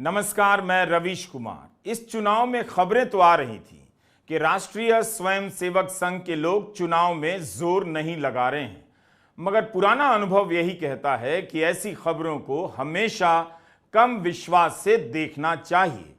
नमस्कार, मैं रवीश कुमार। इस चुनाव में खबरें तो आ रही थी कि राष्ट्रीय स्वयंसेवक संघ के लोग चुनाव में जोर नहीं लगा रहे हैं, मगर पुराना अनुभव यही कहता है कि ऐसी खबरों को हमेशा कम विश्वास से देखना चाहिए।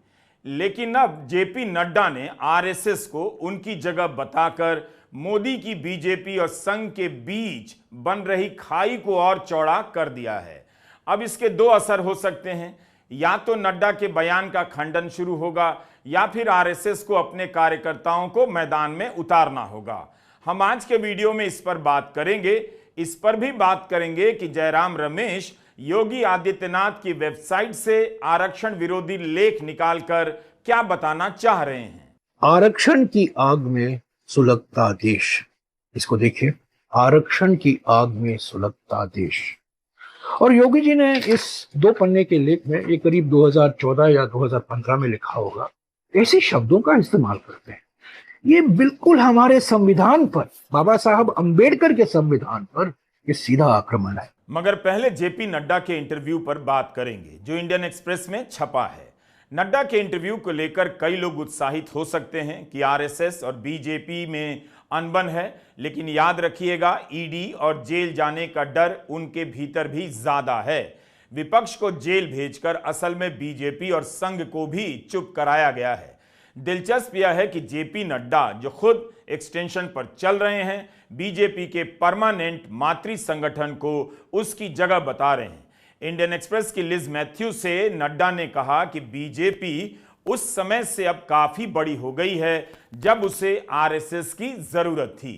लेकिन अब जेपी नड्डा ने आरएसएस को उनकी जगह बताकर मोदी की बीजेपी और संघ के बीच बन रही खाई को और चौड़ा कर दिया है। अब इसके दो असर हो सकते हैं, या तो नड्डा के बयान का खंडन शुरू होगा या फिर आरएसएस को अपने कार्यकर्ताओं को मैदान में उतारना होगा। हम आज के वीडियो में इस पर बात करेंगे। इस पर भी बात करेंगे कि जयराम रमेश योगी आदित्यनाथ की वेबसाइट से आरक्षण विरोधी लेख निकालकर क्या बताना चाह रहे हैं। आरक्षण की आग में सुलगता देश, इसको देखिए, आरक्षण की आग में सुलगता देश। और योगी जी ने इस 2 पन्ने के लेख में, ये करीब 2014 या 2015 में लिखा होगा, ऐसे शब्दों का इस्तेमाल करते हैं। ये बिल्कुल हमारे संविधान पर, बाबा साहब अंबेडकर के संविधान पर ये सीधा आक्रमण है। मगर पहले जेपी नड्डा के इंटरव्यू पर बात करेंगे जो इंडियन एक्सप्रेस में छपा है। नड्डा के इंटरव्यू को लेकर कई लोग उत्साहित हो सकते हैं कि आरएसएस और बीजेपी में अनबन है, लेकिन याद रखिएगा, ईडी और जेल जाने का डर उनके भीतर भी ज्यादा है। विपक्ष को जेल भेजकर असल में बीजेपी और संघ को भी चुप कराया गया है। दिलचस्प यह है कि जेपी नड्डा, जो खुद एक्सटेंशन पर चल रहे हैं, बीजेपी के परमानेंट मातृ संगठन को उसकी जगह बता रहे हैं। इंडियन एक्सप्रेस की लिज मैथ्यू से नड्डा ने कहा कि बीजेपी उस समय से अब काफी बड़ी हो गई है जब उसे आरएसएस की जरूरत थी।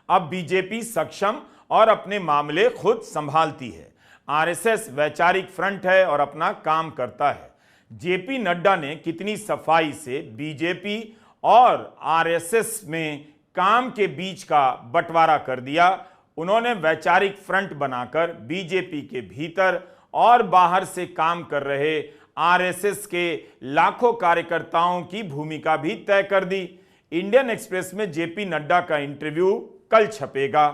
अब बीजेपी सक्षम और अपने मामले खुद संभालती है। आरएसएस वैचारिक फ्रंट है और अपना काम करता है। जेपी नड्डा ने कितनी सफाई से बीजेपी और आरएसएस में काम के बीच का बंटवारा कर दिया। उन्होंने वैचारिक फ्रंट बनाकर बीजेपी के भीतर और बाहर से काम कर रहे आरएसएस के लाखों कार्यकर्ताओं की भूमिका भी तय कर दी। इंडियन एक्सप्रेस में जेपी नड्डा का इंटरव्यू कल छपेगा,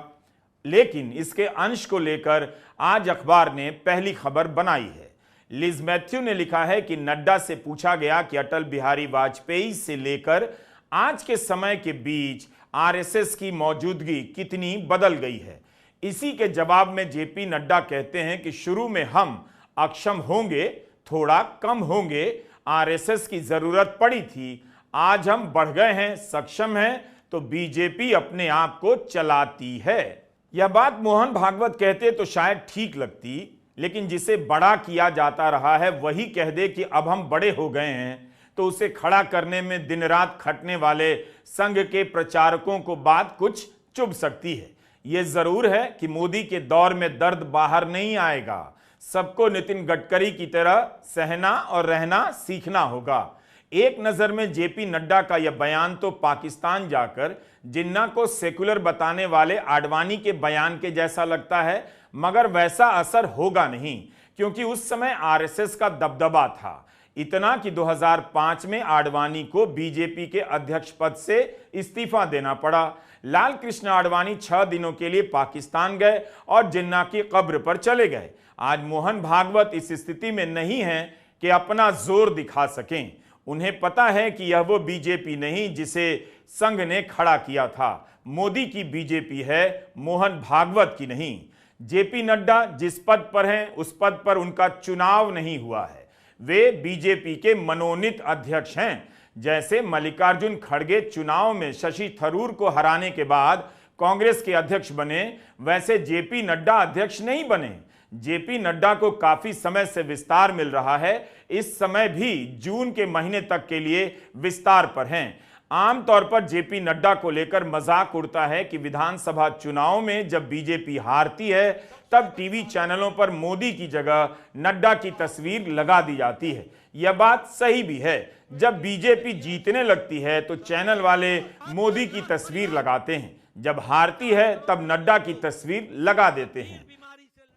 लेकिन इसके अंश को लेकर आज अखबार ने पहली खबर बनाई है। लिज मैथ्यू ने लिखा है कि नड्डा से पूछा गया कि अटल बिहारी वाजपेयी से लेकर आज के समय के बीच आरएसएस की मौजूदगी कितनी बदल गई है। इसी के जवाब में जेपी नड्डा कहते हैं कि शुरू में हम अक्षम होंगे, थोड़ा कम होंगे, आरएसएस की जरूरत पड़ी थी, आज हम बढ़ गए हैं, सक्षम हैं, तो बीजेपी अपने आप को चलाती है। यह बात मोहन भागवत कहते तो शायद ठीक लगती, लेकिन जिसे बड़ा किया जाता रहा है वही कह दे कि अब हम बड़े हो गए हैं, तो उसे खड़ा करने में दिन रात खटने वाले संघ के प्रचारकों को बात कुछ चुभ सकती है। यह जरूर है कि मोदी के दौर में दर्द बाहर नहीं आएगा। सबको नितिन गडकरी की तरह सहना और रहना सीखना होगा। एक नजर में जेपी नड्डा का यह बयान तो पाकिस्तान जाकर जिन्ना को सेकुलर बताने वाले आडवाणी के बयान के जैसा लगता है, मगर वैसा असर होगा नहीं, क्योंकि उस समय आरएसएस का दबदबा था। इतना कि 2005 में आडवाणी को बीजेपी के अध्यक्ष पद से इस्तीफा देना पड़ा। लाल कृष्ण आडवाणी 6 दिनों के लिए पाकिस्तान गए और जिन्ना की कब्र पर चले गए। आज मोहन भागवत इस स्थिति में नहीं है कि अपना जोर दिखा सकें। उन्हें पता है कि यह वो बीजेपी नहीं जिसे संघ ने खड़ा किया था। मोदी की बीजेपी है, मोहन भागवत की नहीं। जेपी नड्डा जिस पद पर हैं उस पद पर उनका चुनाव नहीं हुआ है। वे बीजेपी के मनोनीत अध्यक्ष हैं। जैसे मल्लिकार्जुन खड़गे चुनाव में शशि थरूर को हराने के बाद कांग्रेस के अध्यक्ष बने, वैसे जेपी नड्डा अध्यक्ष नहीं बने। जेपी नड्डा को काफी समय से विस्तार मिल रहा है। इस समय भी जून के महीने तक के लिए विस्तार पर हैं। आमतौर पर जेपी नड्डा को लेकर मजाक उड़ता है कि विधानसभा चुनाव में जब बीजेपी हारती है तब टीवी चैनलों पर मोदी की जगह नड्डा की तस्वीर लगा दी जाती है। यह बात सही भी है। जब बीजेपी जीतने लगती है तो चैनल वाले मोदी की तस्वीर लगाते हैं, जब हारती है तब नड्डा की तस्वीर लगा देते हैं।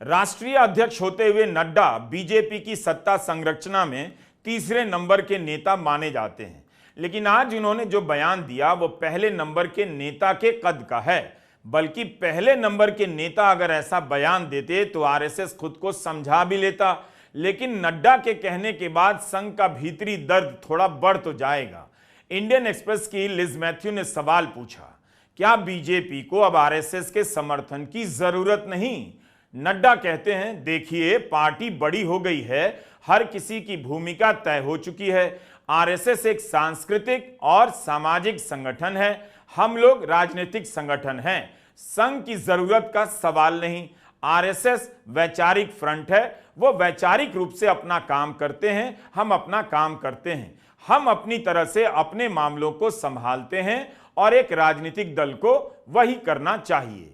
राष्ट्रीय अध्यक्ष होते हुए नड्डा बीजेपी की सत्ता संरचना में तीसरे नंबर के नेता माने जाते हैं, लेकिन आज उन्होंने जो बयान दिया वो पहले नंबर के नेता के कद का है। बल्कि पहले नंबर के नेता अगर ऐसा बयान देते तो आरएसएस खुद को समझा भी लेता, लेकिन नड्डा के कहने के बाद संघ का भीतरी दर्द थोड़ा बढ़ तो जाएगा। इंडियन एक्सप्रेस की लिज मैथ्यू ने सवाल पूछा, क्या बीजेपी को अब आरएसएस के समर्थन की जरूरत नहीं? नड्डा कहते हैं, देखिए पार्टी बड़ी हो गई है, हर किसी की भूमिका तय हो चुकी है। आरएसएस एक सांस्कृतिक और सामाजिक संगठन है, हम लोग राजनीतिक संगठन हैं। संघ की जरूरत का सवाल नहीं। आरएसएस वैचारिक फ्रंट है, वो वैचारिक रूप से अपना काम करते हैं, हम अपना काम करते हैं। हम अपनी तरह से अपने मामलों को संभालते हैं और एक राजनीतिक दल को वही करना चाहिए।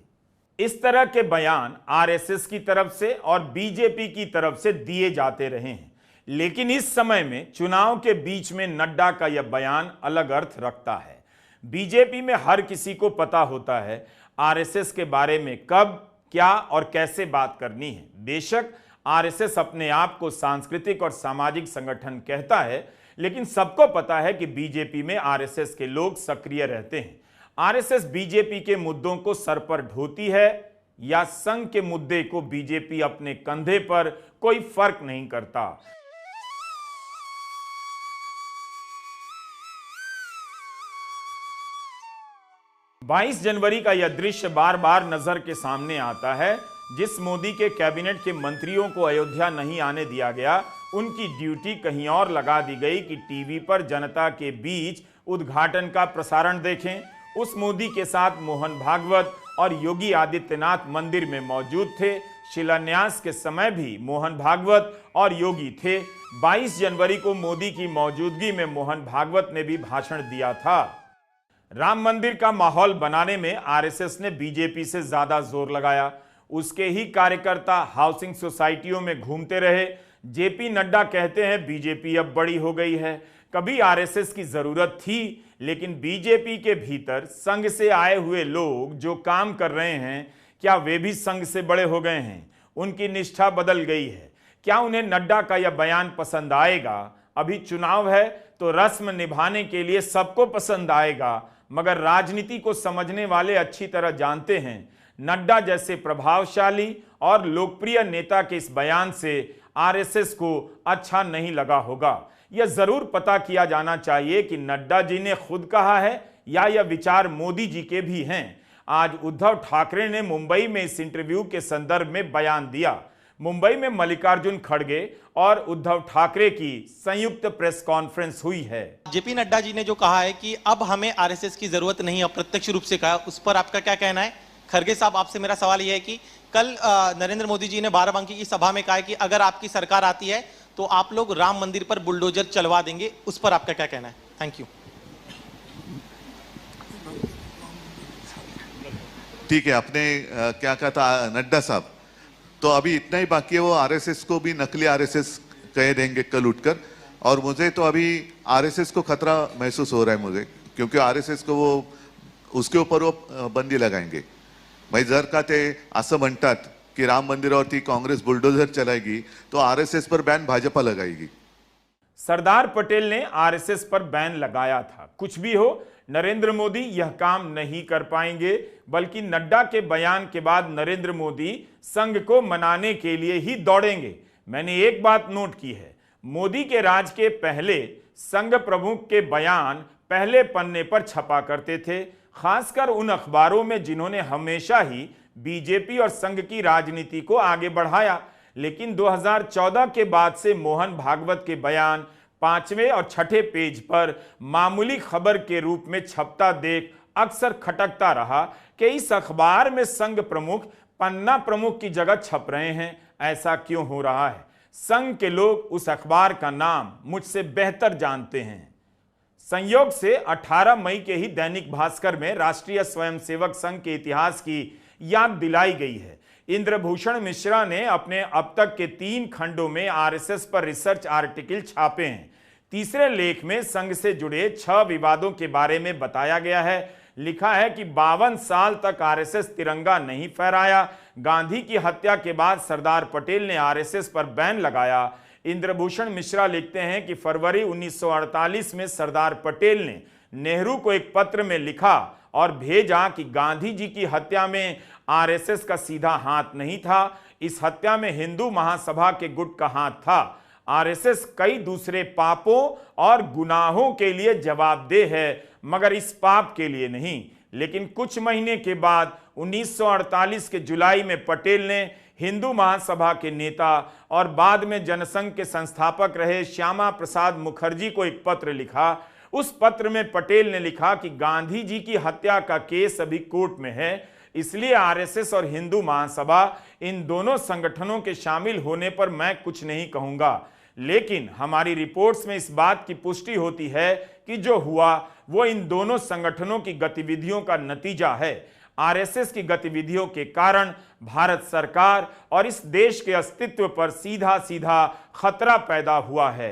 इस तरह के बयान आरएसएस की तरफ से और बीजेपी की तरफ से दिए जाते रहे हैं, लेकिन इस समय में चुनाव के बीच में नड्डा का यह बयान अलग अर्थ रखता है। बीजेपी में हर किसी को पता होता है आरएसएस के बारे में कब, क्या और कैसे बात करनी है। बेशक आरएसएस अपने आप को सांस्कृतिक और सामाजिक संगठन कहता है, लेकिन सबको पता है कि बीजेपी में आरएसएस के लोग सक्रिय रहते हैं। आरएसएस बीजेपी के मुद्दों को सर पर ढोती है या संघ के मुद्दे को बीजेपी अपने कंधे पर, कोई फर्क नहीं करता। बाईस जनवरी का यह दृश्य बार बार नजर के सामने आता है। जिस मोदी के कैबिनेट के मंत्रियों को अयोध्या नहीं आने दिया गया, उनकी ड्यूटी कहीं और लगा दी गई कि टीवी पर जनता के बीच उद्घाटन का प्रसारण देखें। उस मोदी के साथ मोहन भागवत और योगी आदित्यनाथ मंदिर में मौजूद थे। शिलान्यास के समय भी मोहन भागवत और योगी थे। 22 जनवरी को मोदी की मौजूदगी में मोहन भागवत ने भी भाषण दिया था। राम मंदिर का माहौल बनाने में आरएसएस ने बीजेपी से ज्यादा जोर लगाया। उसके ही कार्यकर्ता हाउसिंग सोसाइटियों में घूमते रहे। जेपी नड्डा कहते हैं, बीजेपी अब बड़ी हो गई है। कभी आरएसएस की जरूरत थी, लेकिन बीजेपी के भीतर संघ से आए हुए लोग जो काम कर रहे हैं, क्या वे भी संघ से बड़े हो गए हैं? उनकी निष्ठा बदल गई है। क्या उन्हें नड्डा का यह बयान पसंद आएगा? अभी चुनाव है तो रस्म निभाने के लिए सबको पसंद आएगा, मगर राजनीति को समझने वाले अच्छी तरह जानते हैं नड्डा जैसे प्रभावशाली और लोकप्रिय नेता के इस बयान से आरएसएस को अच्छा नहीं लगा होगा। यह जरूर पता किया जाना चाहिए कि नड्डा जी ने खुद कहा है या यह विचार मोदी जी के भी हैं। आज उद्धव ठाकरे ने मुंबई में इस इंटरव्यू के संदर्भ में बयान दिया। मुंबई में मल्लिकार्जुन खड़गे और उद्धव ठाकरे की संयुक्त प्रेस कॉन्फ्रेंस हुई है। जेपी नड्डा जी ने जो कहा है कि अब हमें आरएसएस की जरूरत नहीं, अप्रत्यक्ष रूप से कहा, उस पर आपका क्या कहना है? खड़गे साहब, आपसे मेरा सवाल यह है कि कल नरेंद्र मोदी जी ने बाराबंकी की सभा में कहा है कि अगर आपकी सरकार आती है तो आप लोग राम मंदिर पर बुलडोजर चलवा देंगे, उस पर आपका क्या कहना है? Thank you. ठीक है, आपने क्या कहा था नड्डा साहब, तो अभी इतना ही बाकी है। वो आरएसएस को भी नकली आरएसएस कह देंगे कल उठकर, और मुझे तो अभी आरएसएस को खतरा महसूस हो रहा है मुझे, क्योंकि आरएसएस को वो उसके ऊपर वो बंदी लगाएंगे। भाई जर का ते असं म्हणतात की राम मंदिरावरती काँग्रेस बुलडोजर चलाएगी, तो आरएसएस पर बैन भाजपा लगाएगी। सरदार पटेल ने आरएसएस पर बैन लगाया था। कुछ भी हो, नरेंद्र मोदी यह काम नहीं कर पाएंगे, बल्कि नड्डा के बयान के बाद नरेंद्र मोदी संघ को मनाने के लिए ही दौड़ेंगे। मैंने एक बात नोट की है, मोदी के राज के पहले संघ प्रमुख के बयान पहले पन्ने पर छपा करते थे, खासकर उन अखबारों में जिन्होंने हमेशा ही बीजेपी और संघ की राजनीति को आगे बढ़ाया। लेकिन 2014 के बाद से मोहन भागवत के बयान 5वें और 6ठे पेज पर मामूली खबर के रूप में छपता देख अक्सर खटकता रहा कि इस अखबार में संघ प्रमुख पन्ना प्रमुख की जगह छप रहे हैं। ऐसा क्यों हो रहा है? संघ के लोग उस अखबार का नाम मुझसे बेहतर जानते हैं। संयोग से 18 मई के ही दैनिक भास्कर में राष्ट्रीय स्वयंसेवक संघ के इतिहास की याद दिलाई गई है। इंद्रभूषण मिश्रा ने अपने अब तक के 3 खंडों में आरएसएस पर रिसर्च आर्टिकल छापे हैं। तीसरे लेख में संघ से जुड़े 6 विवादों के बारे में बताया गया है। लिखा है कि 52 साल तक आरएसएस तिरंगा नहीं फहराया। गांधी की हत्या के बाद सरदार पटेल ने आरएसएस पर बैन लगाया। इंद्रभूषण मिश्रा लिखते हैं कि फरवरी 1948 में सरदार पटेल ने नेहरू को एक पत्र में लिखा और भेजा कि गांधी जी की हत्या में आरएसएस का सीधा हाथ नहीं था। इस हत्या में हिंदू महासभा के गुट का हाथ था। आरएसएस कई दूसरे पापों और गुनाहों के लिए जवाबदेह है, मगर इस पाप के लिए नहीं। लेकिन कुछ महीने के बाद 1948 के जुलाई में पटेल ने हिंदू महासभा के नेता और बाद में जनसंघ के संस्थापक रहे श्यामा प्रसाद मुखर्जी को एक पत्र लिखा। उस पत्र में पटेल ने लिखा कि गांधी जी की हत्या का केस अभी कोर्ट में है, इसलिए आरएसएस और हिंदू महासभा इन दोनों संगठनों के शामिल होने पर मैं कुछ नहीं कहूंगा। लेकिन हमारी रिपोर्ट्स में इस बात की पुष्टि होती है कि जो हुआ वो इन दोनों संगठनों की गतिविधियों का नतीजा है। आरएसएस की गतिविधियों के कारण भारत सरकार और इस देश के अस्तित्व पर सीधा सीधा खतरा पैदा हुआ है।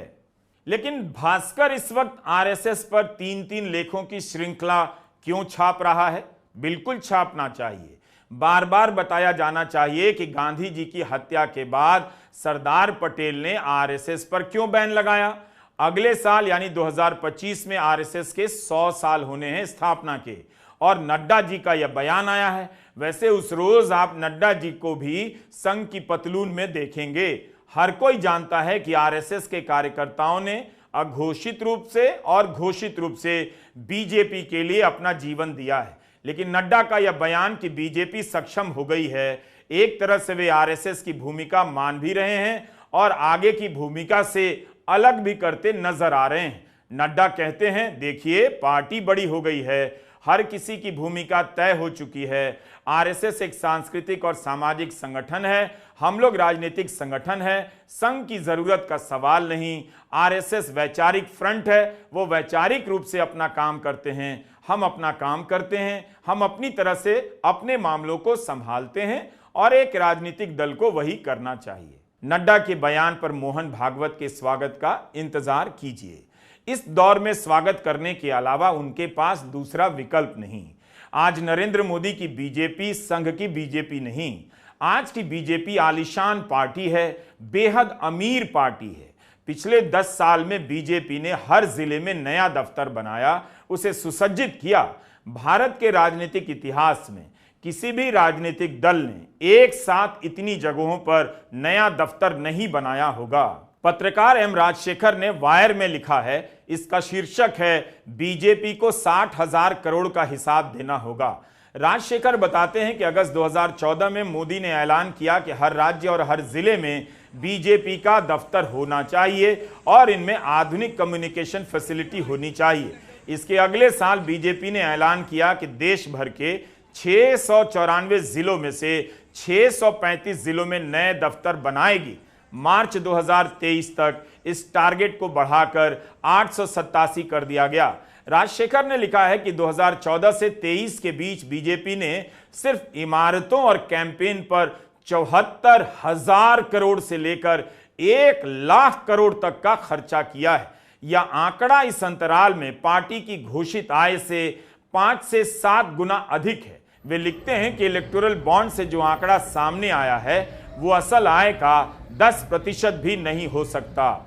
लेकिन भास्कर इस वक्त आरएसएस पर 3-3 लेखों की श्रृंखला क्यों छाप रहा है? बिल्कुल छापना चाहिए। बार बार बताया जाना चाहिए कि गांधी जी की हत्या के बाद सरदार पटेल ने आरएसएस पर क्यों बैन लगाया। अगले साल यानी 2025 में आरएसएस के 100 साल होने हैं स्थापना के, और नड्डा जी का यह बयान आया है। वैसे उस रोज आप नड्डा जी को भी संघ की पतलून में देखेंगे। हर कोई जानता है कि आरएसएस के कार्यकर्ताओं ने अघोषित रूप से और घोषित रूप से बीजेपी के लिए अपना जीवन दिया है। लेकिन नड्डा का यह बयान कि बीजेपी सक्षम हो गई है, एक तरह से वे आरएसएस की भूमिका मान भी रहे हैं और आगे की भूमिका से अलग भी करते नजर आ रहे हैं। नड्डा कहते हैं, देखिए पार्टी बड़ी हो गई है, हर किसी की भूमिका तय हो चुकी है। आरएसएस एक सांस्कृतिक और सामाजिक संगठन है, हम लोग राजनीतिक संगठन है, संघ की जरूरत का सवाल नहीं। आरएसएस वैचारिक फ्रंट है, वो वैचारिक रूप से अपना काम करते हैं, हम अपना काम करते हैं, हम अपनी तरह से अपने मामलों को संभालते हैं और एक राजनीतिक दल को वही करना चाहिए। नड्डा के बयान पर मोहन भागवत के स्वागत का इंतजार कीजिए। इस दौर में स्वागत करने के अलावा उनके पास दूसरा विकल्प नहीं। आज नरेंद्र मोदी की बीजेपी संघ की बीजेपी नहीं, आज की बीजेपी आलीशान पार्टी है, बेहद अमीर पार्टी है। पिछले 10 साल में बीजेपी ने हर जिले में नया दफ्तर बनाया, उसे सुसज्जित किया। भारत के राजनीतिक इतिहास में किसी भी राजनीतिक दल ने एक साथ इतनी जगहों पर नया दफ्तर नहीं बनाया होगा। पत्रकार एम राजशेखर ने वायर में लिखा है, इसका शीर्षक है बीजेपी को 60,000 करोड़ का हिसाब देना होगा। राजशेखर बताते हैं कि अगस्त 2014 में मोदी ने ऐलान किया कि हर राज्य और हर जिले में बीजेपी का दफ्तर होना चाहिए और इनमें आधुनिक कम्युनिकेशन फैसिलिटी होनी चाहिए। इसके अगले साल बीजेपी ने ऐलान किया कि देश भर के 694 जिलों में से 635 जिलों में नए दफ्तर बनाएगी। मार्च 2023 तक इस टारगेट को बढ़ाकर 887 कर दिया गया। राजशेखर ने लिखा है कि 2014 से 23 के बीच बीजेपी ने सिर्फ इमारतों और कैंपेन पर 74,000 करोड़ से लेकर 1,00,000 करोड़ तक का खर्चा किया है। यह आंकड़ा इस अंतराल में पार्टी की घोषित आय से 5 से 7 गुना अधिक है। वे लिखते हैं कि इलेक्टोरल बॉन्ड से जो आंकड़ा सामने आया है वो असल आय का 10% भी नहीं हो सकता।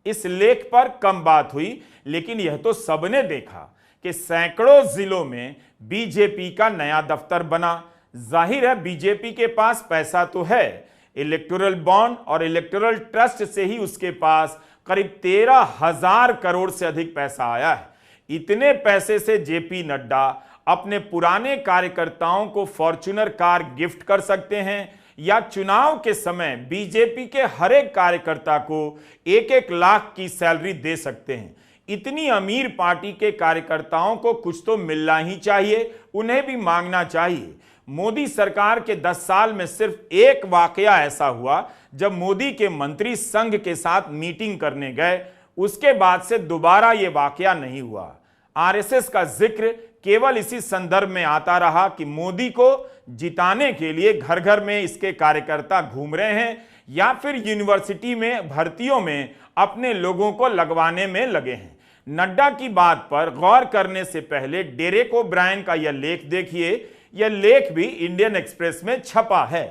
इस लेख पर कम बात हुई, लेकिन यह तो सबने देखा कि सैकड़ों जिलों में बीजेपी का नया दफ्तर बना। जाहिर है बीजेपी के पास पैसा तो है, इलेक्टोरल बॉन्ड और इलेक्टोरल ट्रस्ट से ही उसके पास करीब 13,000 करोड़ से अधिक पैसा आया है। इतने पैसे से जेपी नड्डा अपने पुराने कार्यकर्ताओं को फॉर्च्यूनर कार गिफ्ट कर सकते हैं या चुनाव के समय बीजेपी के हर एक कार्यकर्ता को 1-1 लाख की सैलरी दे सकते हैं। इतनी अमीर पार्टी के कार्यकर्ताओं को कुछ तो मिलना ही चाहिए, उन्हें भी मांगना चाहिए। मोदी सरकार के 10 साल में सिर्फ एक वाकया ऐसा हुआ जब मोदी के मंत्री संघ के साथ मीटिंग करने गए, उसके बाद से दोबारा यह वाकया नहीं हुआ। आरएसएस का जिक्र केवल इसी संदर्भ में आता रहा कि मोदी को जिताने के लिए घर घर में इसके कार्यकर्ता घूम रहे हैं या फिर यूनिवर्सिटी में भर्तियों में अपने लोगों को लगवाने में लगे हैं। नड्डा की बात पर गौर करने से पहले डेरेक ओब्रायन का यह लेख देखिए। यह लेख भी इंडियन एक्सप्रेस में छपा है।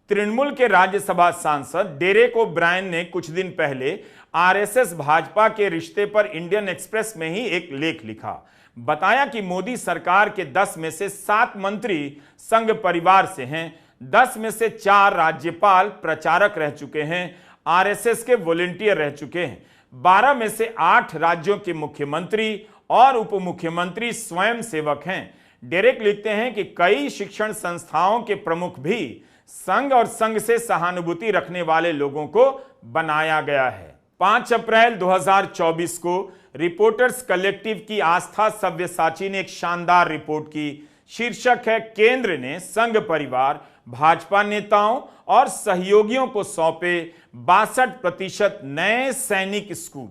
तृणमूल के राज्यसभा सांसद डेरेक ओब्रायन ने कुछ दिन पहले आरएसएस भाजपा के रिश्ते पर इंडियन एक्सप्रेस में ही एक लेख लिखा। बताया कि मोदी सरकार के 10 में से 7 मंत्री संघ परिवार से हैं, 10 में से 4 राज्यपाल प्रचारक रह चुके हैं, आरएसएस के वॉलंटियर रह चुके हैं, 12 में से 8 राज्यों के मुख्यमंत्री और उप मुख्यमंत्री स्वयं सेवक हैं। डेरेक लिखते हैं कि कई शिक्षण संस्थाओं के प्रमुख भी संघ और संघ से सहानुभूति रखने वाले लोगों को बनाया गया है। 5 अप्रैल 2024 को रिपोर्टर्स कलेक्टिव की आस्था सव्यसाची ने एक शानदार रिपोर्ट की। शीर्षक है, केंद्र ने संघ परिवार भाजपा नेताओं और सहयोगियों को सौंपे 62% नए सैनिक स्कूल।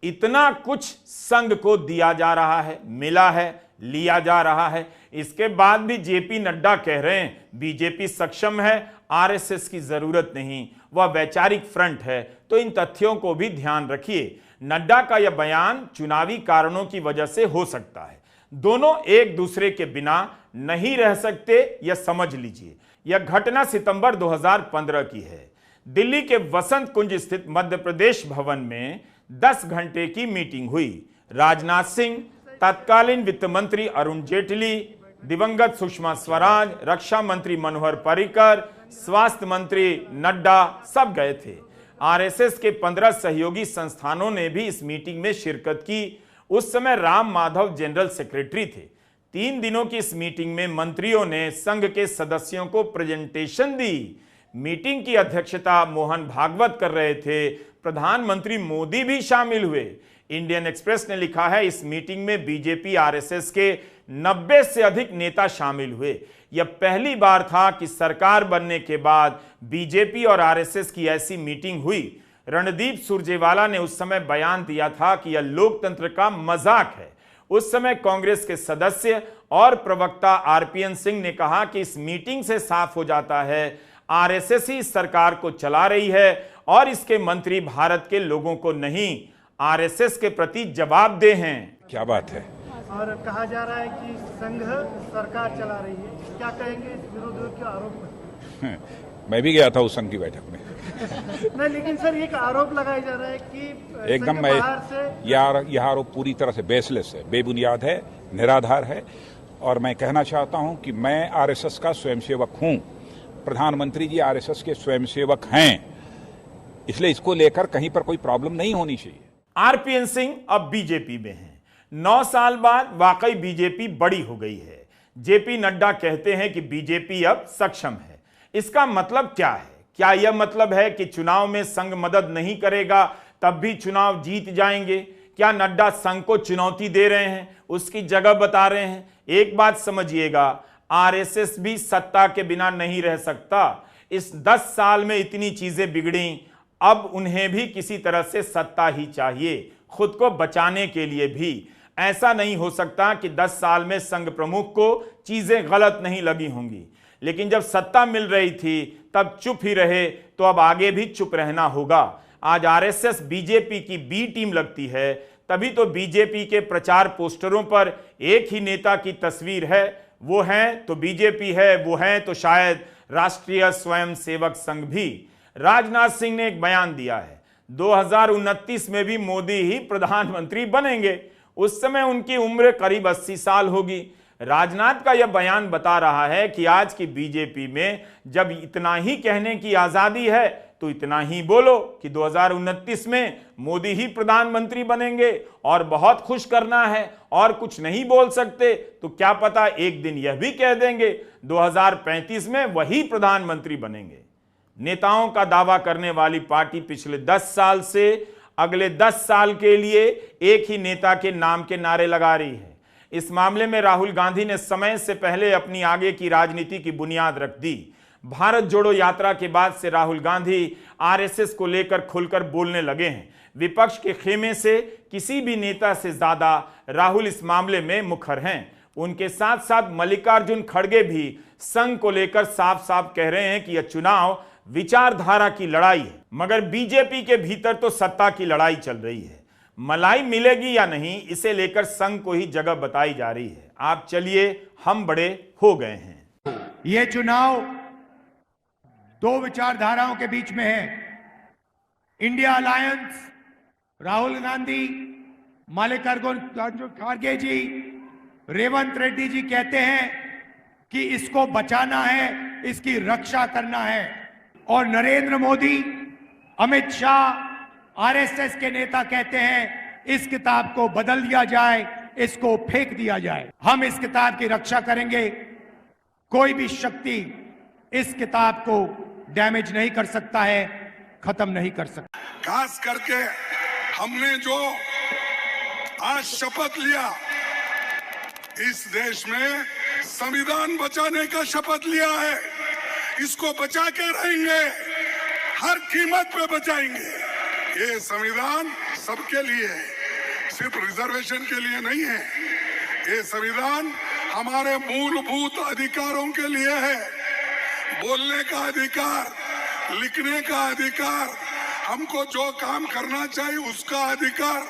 इतना कुछ संघ को दिया जा रहा है, मिला है, लिया जा रहा है। इसके बाद भी जेपी नड्डा कह रहे हैं बीजेपी सक्षम है, आरएसएस की जरूरत नहीं, वह वैचारिक फ्रंट है। तो इन तथ्यों को भी ध्यान रखिए। नड्डा का यह बयान चुनावी कारणों की वजह से हो सकता है, दोनों एक दूसरे के बिना नहीं रह सकते, यह समझ लीजिए। यह घटना सितंबर 2015 की है। दिल्ली के वसंत कुंज स्थित मध्य प्रदेश भवन में 10 घंटे की मीटिंग हुई। राजनाथ सिंह, तत्कालीन वित्त मंत्री अरुण जेटली, दिवंगत सुषमा स्वराज, रक्षा मंत्री मनोहर पर्रिकर, स्वास्थ्य मंत्री नड्डा सब गए थे। आरएसएस के 15 सहयोगी संस्थानों ने भी इस मीटिंग में शिरकत की। उस समय राम माधव जनरल सेक्रेटरी थे। 3 दिनों की इस मीटिंग में मंत्रियों ने संघ के सदस्यों को प्रेजेंटेशन दी। मीटिंग की अध्यक्षता मोहन भागवत कर रहे थे। प्रधानमंत्री मोदी भी शामिल हुए। इंडियन एक्सप्रेस ने लिखा है, इस मीटिंग में बीजेपी आरएसएस के 90 से अधिक नेता शामिल हुए। यह पहली बार था कि सरकार बनने के बाद बीजेपी और आरएसएस की ऐसी मीटिंग हुई। रणदीप सुरजेवाला ने उस समय बयान दिया था कि यह लोकतंत्र का मजाक है। उस समय कांग्रेस के सदस्य और प्रवक्ता आरपीएन सिंह ने कहा कि इस मीटिंग से साफ हो जाता है आरएसएस ही सरकार को चला रही है और इसके मंत्री भारत के लोगों को नहीं, आरएसएस के प्रति जवाबदेह हैं। क्या बात है। और कहा जा रहा है कि संघ सरकार चला रही है, क्या कहेंगे इस विरोधियों के आरोप पर? मैं भी गया था उस संघ की बैठक में। नहीं, लेकिन सर एक आरोप लगाया जा रहा है कि एकदम मैं यह आरोप पूरी तरह से बेसलेस है, बेबुनियाद है, निराधार है। और मैं कहना चाहता हूं कि मैं आरएसएस का स्वयंसेवक हूं, प्रधानमंत्री जी आरएसएस के स्वयंसेवक हैं, इसलिए इसको लेकर कहीं पर कोई प्रॉब्लम नहीं होनी चाहिए। आरपीएन सिंह अब बीजेपी में हैं। 9 साल बाद वाकई बीजेपी बड़ी हो गई है। जेपी नड्डा कहते हैं कि बीजेपी अब सक्षम है। इसका मतलब क्या है? क्या यह मतलब है कि चुनाव में संघ मदद नहीं करेगा तब भी चुनाव जीत जाएंगे? क्या नड्डा संघ को चुनौती दे रहे हैं, उसकी जगह बता रहे हैं? एक बात समझिएगा, आरएसएस भी सत्ता के बिना नहीं रह सकता। इस 10 साल में इतनी चीजें बिगड़ी, अब उन्हें भी किसी तरह से सत्ता ही चाहिए, खुद को बचाने के लिए भी। ऐसा नहीं हो सकता कि 10 साल में संघ प्रमुख को चीजें गलत नहीं लगी होंगी, लेकिन जब सत्ता मिल रही थी तब चुप ही रहे, तो अब आगे भी चुप रहना होगा। आज आरएसएस बीजेपी की बी टीम लगती है, तभी तो बीजेपी के प्रचार पोस्टरों पर एक ही नेता की तस्वीर है। वो हैं तो बीजेपी है, वो हैं तो शायद राष्ट्रीय स्वयंसेवक संघ भी। राजनाथ सिंह ने एक बयान दिया है, 2029 में भी मोदी ही प्रधानमंत्री बनेंगे। उस समय उनकी उम्र करीब 80 साल होगी। राजनाथ का यह बयान बता रहा है कि आज की बीजेपी में जब इतना ही कहने की आजादी है तो इतना ही बोलो कि 2029 में मोदी ही प्रधानमंत्री बनेंगे और बहुत खुश करना है और कुछ नहीं बोल सकते तो क्या पता एक दिन यह भी कह देंगे 2035 में वही प्रधानमंत्री बनेंगे। नेताओं का दावा करने वाली पार्टी पिछले 10 साल से अगले 10 साल के लिए एक ही नेता के नाम के नारे लगा रही है। इस मामले में राहुल गांधी ने समय से पहले अपनी आगे की राजनीति की बुनियाद रख दी। भारत जोड़ो यात्रा के बाद से राहुल गांधी आरएसएस को लेकर खुलकर बोलने लगे हैं। विपक्ष के खेमे से किसी भी नेता से ज्यादा राहुल इस मामले में मुखर हैं। उनके साथ साथ मल्लिकार्जुन खड़गे भी संघ को लेकर साफ साफ कह रहे हैं कि यह चुनाव विचारधारा की लड़ाई है, मगर बीजेपी के भीतर तो सत्ता की लड़ाई चल रही है। मलाई मिलेगी या नहीं, इसे लेकर संघ को ही जगह बताई जा रही है। आप चलिए, हम बड़े हो गए हैं। यह चुनाव दो विचारधाराओं के बीच में है। इंडिया अलायंस, राहुल गांधी, मल्लिकार्जुन खड़गे जी, रेवंत रेड्डी जी कहते हैं कि इसको बचाना है, इसकी रक्षा करना है, और नरेंद्र मोदी, अमित शाह, आरएसएस के नेता कहते हैं इस किताब को बदल दिया जाए, इसको फेंक दिया जाए। हम इस किताब की रक्षा करेंगे। कोई भी शक्ति इस किताब को डैमेज नहीं कर सकता है, खत्म नहीं कर सकता। खास करके हमने जो आज शपथ लिया, इस देश में संविधान बचाने का शपथ लिया है, इसको बचा के रहेंगे, हर कीमत पे बचाएंगे। ये संविधान सबके लिए है, सिर्फ रिजर्वेशन के लिए नहीं है। ये संविधान हमारे मूलभूत अधिकारों के लिए है। बोलने का अधिकार, लिखने का अधिकार, हमको जो काम करना चाहिए उसका अधिकार,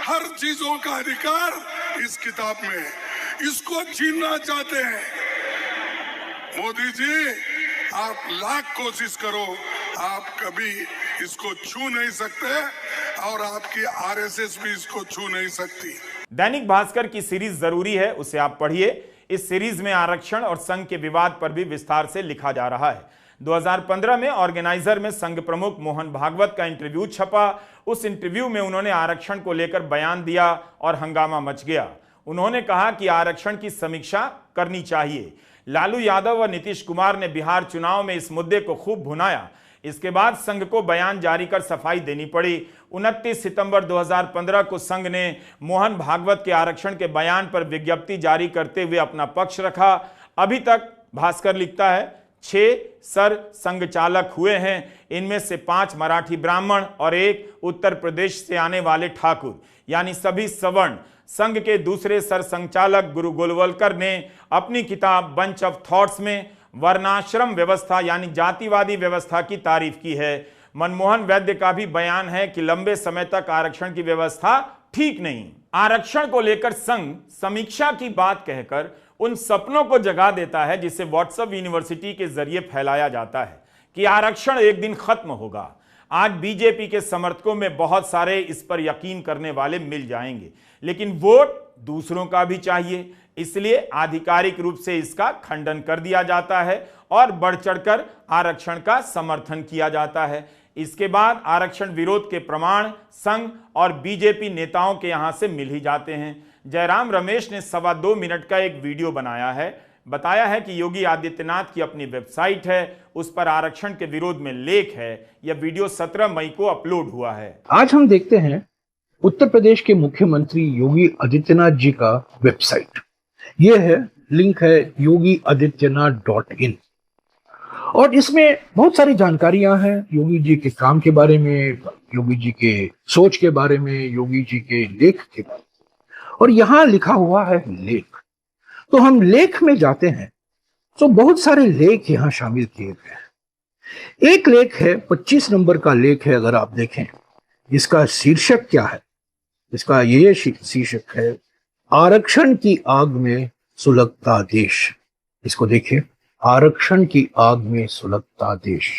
हर चीजों का अधिकार इस किताब में है। इसको छीनना चाहते हैं मोदी जी, आप लाख कोशिश करो, आप कभी इसको छू नहीं सकते, और आपकी आरएसएस भी इसको छू नहीं सकती। दैनिक भास्कर की सीरीज जरूरी है, उसे आप पढ़िए। इस सीरीज में आरक्षण और संघ के विवाद पर भी विस्तार से लिखा जा रहा है। 2015 में ऑर्गेनाइजर में संघ प्रमुख मोहन भागवत का इंटरव्यू छपा। उस इंटरव्यू में उन्होंने आरक्षण को लेकर बयान दिया और हंगामा मच गया। उन्होंने कहा कि आरक्षण की समीक्षा करनी चाहिए। लालू यादव व नीतीश कुमार ने बिहार चुनाव में इस मुद्दे को खूब भुनाया। इसके बाद संघ को बयान जारी कर सफाई देनी पड़ी। 29 सितंबर 2015 को संघ ने मोहन भागवत के आरक्षण के बयान पर विज्ञप्ति जारी करते हुए अपना पक्ष रखा। अभी तक भास्कर लिखता है 6 सर संघ चालक हुए हैं, इनमें से 5 मराठी ब्राह्मण और 1 उत्तर प्रदेश से आने वाले ठाकुर, यानी सभी सवर्ण। संघ के दूसरे सर संचालक गुरु गोलवलकर ने अपनी किताब बंच ऑफ थॉट्स में वर्णाश्रम व्यवस्था यानी जातिवादी व्यवस्था की तारीफ की है। मनमोहन वैद्य का भी बयान है कि लंबे समय तक आरक्षण की व्यवस्था ठीक नहीं। आरक्षण को लेकर संघ समीक्षा की बात कहकर उन सपनों को जगा देता है जिसे व्हाट्सएप यूनिवर्सिटी के जरिए फैलाया जाता है कि आरक्षण एक दिन खत्म होगा। आज बीजेपी के समर्थकों में बहुत सारे इस पर यकीन करने वाले मिल जाएंगे, लेकिन वोट दूसरों का भी चाहिए, इसलिए आधिकारिक रूप से इसका खंडन कर दिया जाता है और बढ़ चढ़कर आरक्षण का समर्थन किया जाता है। इसके बाद आरक्षण विरोध के प्रमाण संघ और बीजेपी नेताओं के यहां से मिल ही जाते हैं। जयराम रमेश ने 2.25 मिनट का एक वीडियो बनाया है। बताया है कि योगी आदित्यनाथ की अपनी वेबसाइट है, उस पर आरक्षण के विरोध में लेख है। यह वीडियो 17 मई को अपलोड हुआ है। आज हम देखते हैं उत्तर प्रदेश के मुख्यमंत्री योगी आदित्यनाथ जी का वेबसाइट। ये है, लिंक है yogiadityanath.in, और इसमें बहुत सारी जानकारियां हैं योगी जी के काम के बारे में, योगी जी के सोच के बारे में, योगी जी के लेख के बारे में। और यहां लिखा हुआ है लेख। तो हम लेख में जाते हैं तो बहुत सारे लेख यहां शामिल किए गए हैं। एक लेख है, 25 नंबर का लेख है। अगर आप देखें इसका शीर्षक क्या है, इसका ये शीर्षक है, आरक्षण की आग में सुलगता देश। इसको देखिए, आरक्षण की आग में सुलगता देश।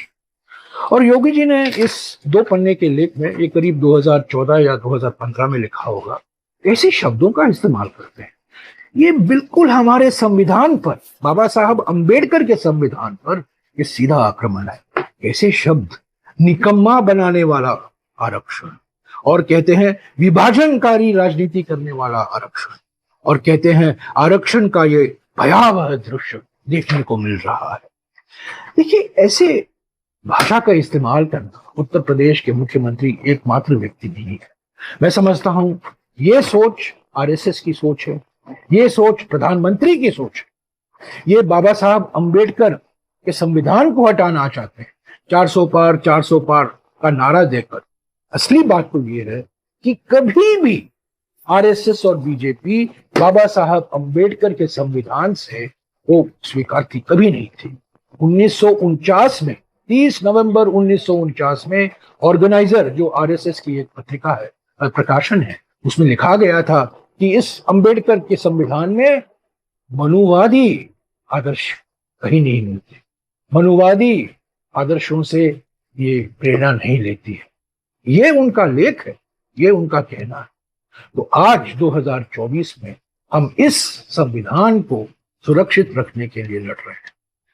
और योगी जी ने इस 2 पन्ने के लेख में, ये करीब 2014 या 2015 में लिखा होगा, ऐसे शब्दों का इस्तेमाल करते हैं। ये बिल्कुल हमारे संविधान पर, बाबा साहब अंबेडकर के संविधान पर ये सीधा आक्रमण है। ऐसे शब्द, निकम्मा बनाने वाला आरक्षण, और कहते हैं विभाजनकारी राजनीति करने वाला आरक्षण, और कहते हैं आरक्षण का ये भयावह दृश्य देखने को मिल रहा है। देखिए, ऐसे भाषा का इस्तेमाल करना उत्तर प्रदेश के मुख्यमंत्री एकमात्र व्यक्ति नहीं है। मैं समझता हूं ये सोच आरएसएस की सोच है, ये सोच प्रधानमंत्री की सोच है। ये बाबा साहब अंबेडकर के संविधान को हटाना चाहते हैं, 400 पार 400 पार का नारा देकर। असली बात तो ये है कि कभी भी आरएसएस और बीजेपी बाबा साहब अंबेडकर के संविधान से वो स्वीकारती कभी नहीं थी। 1949 में, 30 नवंबर 1949 में ऑर्गेनाइजर, जो आरएसएस की एक पत्रिका है, प्रकाशन है, उसमें लिखा गया था कि इस अंबेडकर के संविधान में मनुवादी आदर्श कहीं नहीं मिलते। मनुवादी आदर्शों से ये प्रेरणा नहीं लेती है। ये उनका लेख है, ये उनका कहना है। तो आज 2024 में हम इस संविधान को सुरक्षित रखने के लिए लड़ रहे हैं।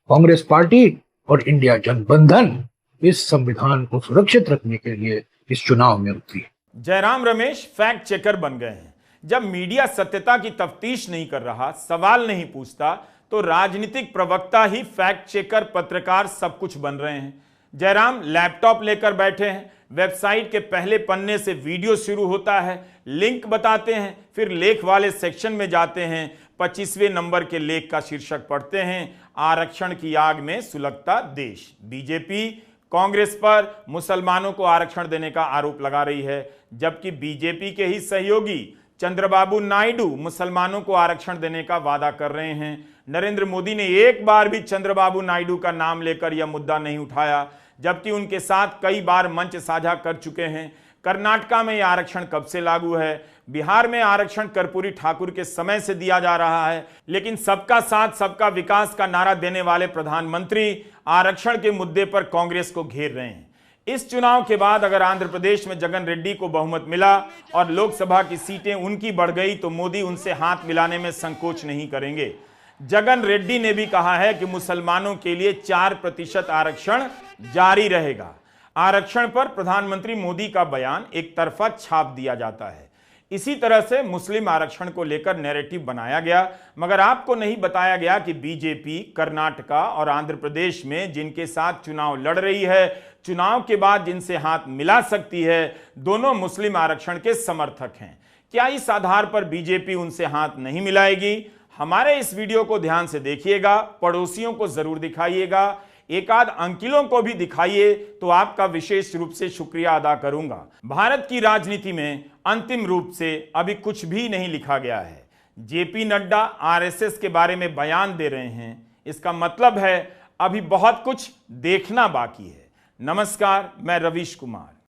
कांग्रेस पार्टी और इंडिया गठबंधन इस संविधान को सुरक्षित रखने के लिए इस चुनाव में उतरी है। जयराम रमेश फैक्ट चेकर बन गए हैं। जब मीडिया सत्यता की तफ्तीश नहीं कर रहा, सवाल नहीं पूछता, तो राजनीतिक प्रवक्ता ही फैक्ट चेकर, पत्रकार सब कुछ बन रहे हैं। जयराम लैपटॉप लेकर बैठे हैं, वेबसाइट के पहले पन्ने से वीडियो शुरू होता है, लिंक बताते हैं, फिर लेख वाले सेक्शन में जाते हैं, 25वें नंबर के लेख का शीर्षक पढ़ते हैं, आरक्षण की आग में सुलगता देश। बीजेपी कांग्रेस पर मुसलमानों को आरक्षण देने का आरोप लगा रही है, जबकि बीजेपी के ही सहयोगी चंद्रबाबू नायडू मुसलमानों को आरक्षण देने का वादा कर रहे हैं। नरेंद्र मोदी ने एक बार भी चंद्रबाबू नायडू का नाम लेकर यह मुद्दा नहीं उठाया, जबकि उनके साथ कई बार मंच साझा कर चुके हैं। कर्नाटका में यह आरक्षण कब से लागू है? बिहार में आरक्षण कर्पूरी ठाकुर के समय से दिया जा रहा है, लेकिन सबका साथ सबका विकास का नारा देने वाले प्रधानमंत्री आरक्षण के मुद्दे पर कांग्रेस को घेर रहे हैं। इस चुनाव के बाद अगर आंध्र प्रदेश में जगन रेड्डी को बहुमत मिला और लोकसभा की सीटें उनकी बढ़ गई तो मोदी उनसे हाथ मिलाने में संकोच नहीं करेंगे। जगन रेड्डी ने भी कहा है कि मुसलमानों के लिए 4% आरक्षण जारी रहेगा। आरक्षण पर प्रधानमंत्री मोदी का बयान एक तरफा छाप दिया जाता है। इसी तरह से मुस्लिम आरक्षण को लेकर नैरेटिव बनाया गया, मगर आपको नहीं बताया गया कि बीजेपी कर्नाटका और आंध्र प्रदेश में जिनके साथ चुनाव लड़ रही है, चुनाव के बाद जिनसे हाथ मिला सकती है, दोनों मुस्लिम आरक्षण के समर्थक हैं। क्या इस आधार पर बीजेपी उनसे हाथ नहीं मिलाएगी? हमारे इस वीडियो को ध्यान से देखिएगा, पड़ोसियों को जरूर दिखाइएगा, एक आध अंकिलों को भी दिखाइए तो आपका विशेष रूप से शुक्रिया अदा करूंगा। भारत की राजनीति में अंतिम रूप से अभी कुछ भी नहीं लिखा गया है। जेपी नड्डा आरएसएस के बारे में बयान दे रहे हैं, इसका मतलब है अभी बहुत कुछ देखना बाकी है। नमस्कार, मैं रवीश कुमार।